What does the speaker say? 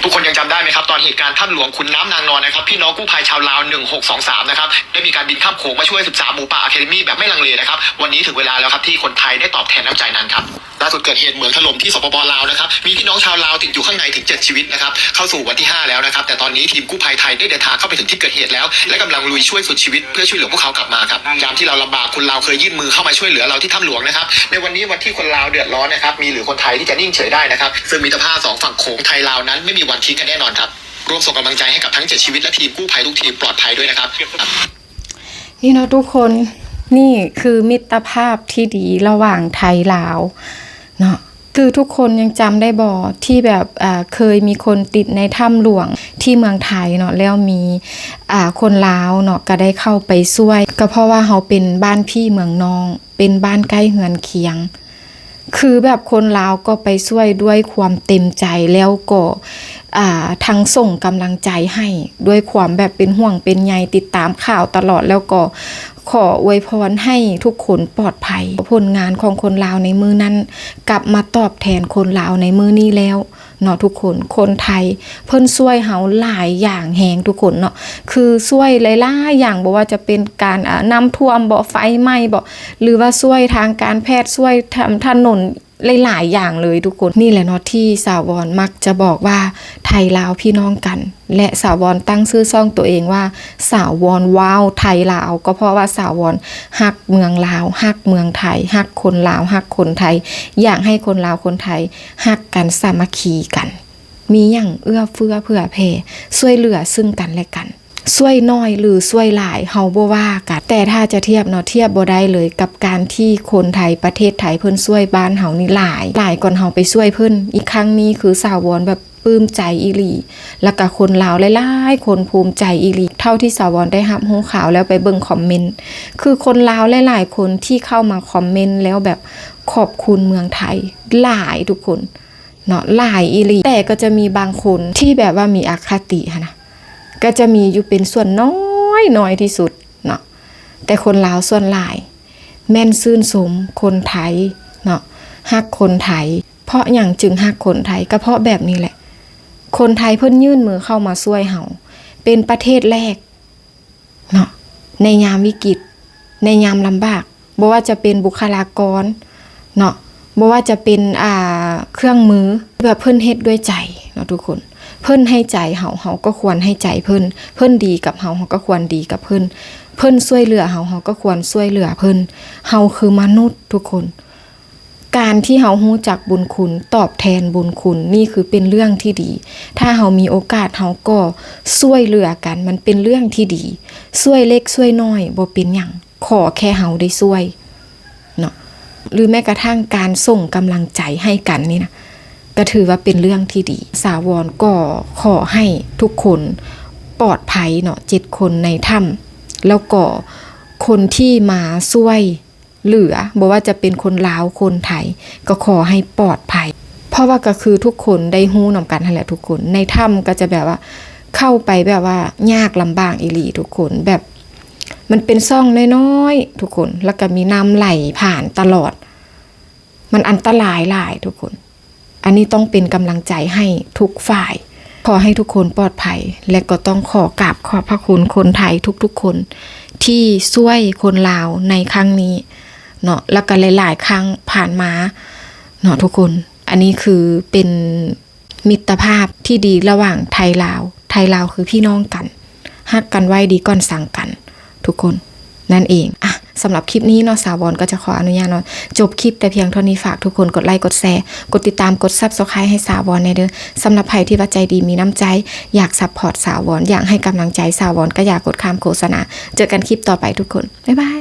ทุกคนยังจำได้ไหมครับตอนเหตุการณ์ถ้ำหลวงขุนน้ำนางนอนนะครับพี่น้องกู้ภัยชาวลาว1623นะครับได้มีการบินข้ามโขงมาช่วย13หมูป่าอะคาเดมี่แบบไม่ลังเลนะครับวันนี้ถึงเวลาแล้วครับที่คนไทยได้ตอบแทนน้ำใจนั้นครับล่าสุดเกิดเหตุเหมืองถล่มที่สปปลาวนะครับมีพี่น้องชาวลาวติดอยู่ข้างในถึง7ชีวิตนะครับเข้าสู่วันที่5แล้วนะครับแต่ตอนนี้ทีมกู้ภัยไทยได้เดินทางเข้าไปถึงที่เกิดเหตุแล้วและกำลังลุยช่วยสุดชีวิตเพื่อช่วยเหลือพวกเขากลับมาครับยามที่เราลำบากคนลาวเคยยื่นมือเข้ามาช่วยเหลือเราที่ถ้ำหลวงนะครับในวันนี้วันที่คนลาวเดือดร้อนนะครับมีหรือคนไทยที่จะนิ่งเฉยได้นะครับซึ่งมิตรภาพ2ฝั่งโขงไทยลาวนั้นไม่มีวันทิ้งกันแน่นอนครับร่วมส่งกำลังใจให้กับทั้ง7ชีวิตและทีมกู้ภัยทุกทีมปลอดภัยด้วยนะครับนี่เนาะทุกคนนี่คือมิตรภาพที่ดีระหว่างไทยลาวเนาะคือทุกคนยังจำได้บ่ที่แบบเคยมีคนติดในถ้ำหลวงที่เมืองไทยเนาะแล้วมีคนลาวเนาะก็ได้เข้าไปช่วยก็เพราะว่าเขาเป็นบ้านพี่เมืองน้องเป็นบ้านใกล้เฮือนเคียงคือแบบคนลาวก็ไปช่วยด้วยความเต็มใจแล้วก็ทั้งส่งกำลังใจให้ด้วยความแบบเป็นห่วงเป็นใยติดตามข่าวตลอดแล้วก็ขออวยพรให้ทุกคนปลอดภัยผลงานของคนลาวในมือนั้นกลับมาตอบแทนคนลาวในมือนี้แล้วเนาะทุกคนไทยเพิ่นช่วยเฮาหลายอย่างแหงทุกคนเนาะคือช่วยหลายๆอย่างบ่ว่าจะเป็นการน้ำท่วมบ่ไฟไหม้บ่หรือว่าช่วยทางการแพทย์ช่วยทำถนนหลายๆอย่างเลยทุกคนนี่แหละเนาะที่สาวรมักจะบอกว่าไทยลาวพี่น้องกันและสาวรตั้งชื่อซ่องตัวเองว่าสาวรว้าวไทยลาวก็เพราะว่าสาวรฮักเมืองลาวฮักเมืองไทยฮักคนลาวฮักคนไทยอยากให้คนลาวคนไทยฮักกันสามัคคีกันมีอย่างเอื้อเฟื้อเผื่อแผ่ช่วยเหลือซึ่งกันและกันช่วยน้อยหรือช่วยหลายเฮาบ่ว่ากันแต่ถ้าจะเทียบเนาะเทียบบ่ได้เลยกับการที่คนไทยประเทศไทยเพิ่นช่วยบ้านเฮานี่หลายก่อนเฮาไปช่วยเพิ่นอีกครั้งนี้คือสาวรแบบปลื้มใจอีหลีแล้วก็คนลาวหลายๆคนภูมิใจอีหลีเท่าที่สาวรได้รับรู้ข่าวแล้วไปเบิ่งคอมเมนต์คือคนลาวหลายๆคนที่เข้ามาคอมเมนต์แล้วแบบขอบคุณเมืองไทยหลายทุกคนเนาะหลายอีหลีแต่ก็จะมีบางคนที่แบบว่ามีอคตินะก็จะมีอยู่เป็นส่วนน้อยที่สุดเนาะแต่คนลาวส่วนหลายแม่นซื่นสมคนไทยเนาะฮักคนไทยเพราะอย่างจึงฮักคนไทยก็เพราะแบบนี้แหละคนไทยเพิ่นยื่นมือเข้ามาช่วยเฮาเป็นประเทศแรกเนาะในยามวิกฤตในยามลำบากบ่ว่าจะเป็นบุคลากรเนาะบ่ว่าจะเป็นเครื่องมือแบบเพิ่นเฮ็ดด้วยใจเนาะทุกคนเพิ่นให้ใจเฮาก็ควรให้ใจเพิ่นดีกับเฮาก็ควรดีกับเพิ่นช่วยเหลือเฮาก็ควรช่วยเหลือเพิ่นเฮาคือมนุษย์ทุกคนการที่เฮารู้จักบุญคุณตอบแทนบุญคุณนี่คือเป็นเรื่องที่ดีถ้าเฮามีโอกาสเฮาก็ช่วยเหลือกันมันเป็นเรื่องที่ดีช่วยเล็กช่วยน้อยบ่เป็นหยังขอแค่เฮาได้ช่วยเนาะหรือแม้กระทั่งการส่งกำลังใจให้กันนี่นะก็ถือว่าเป็นเรื่องที่ดีสาวรก็ขอให้ทุกคนปลอดภัยเนาะ7คนในถ้ำแล้วก็คนที่มาช่วยเหลือบอกว่าจะเป็นคนลาวคนไทยก็ขอให้ปลอดภัยเพราะว่าก็คือทุกคนได้ฮู้นำกันนั่นแหละทุกคนในถ้ำก็จะแบบว่าเข้าไปแบบว่ายากลำบากอีหลีทุกคนแบบมันเป็นซ่องน้อยๆทุกคนแล้วก็มีน้ำไหลผ่านตลอดมันอันตรายหลายทุกคนอันนี้ต้องเป็นกำลังใจให้ทุกฝ่ายขอให้ทุกคนปลอดภัยและก็ต้องขอกราบขอบพระคุณคนไทยทุกๆคนที่ช่วยคนลาวในครั้งนี้เนาะแล้วก็หลายๆครั้งผ่านมาเนาะทุกคนอันนี้คือเป็นมิตรภาพที่ดีระหว่างไทยลาวคือพี่น้องกันฮักกันไว้ดีก่อนสั่งกันทุกคนนั่นเองอ่ะสำหรับคลิปนี้เนาะสาวรก็จะขออนุญาตเนาะจบคลิปแต่เพียงเท่านี้ฝากทุกคนกดไลค์กดแชร์กดติดตามกด Subscribe ให้สาวรในเด้อสำหรับใครที่ว่าใจดีมีน้ำใจอยากซัพพอร์ตสาวรอยากให้กำลังใจสาวรก็อยากกดข้ามโฆษณาเจอกันคลิปต่อไปทุกคนบ๊ายบาย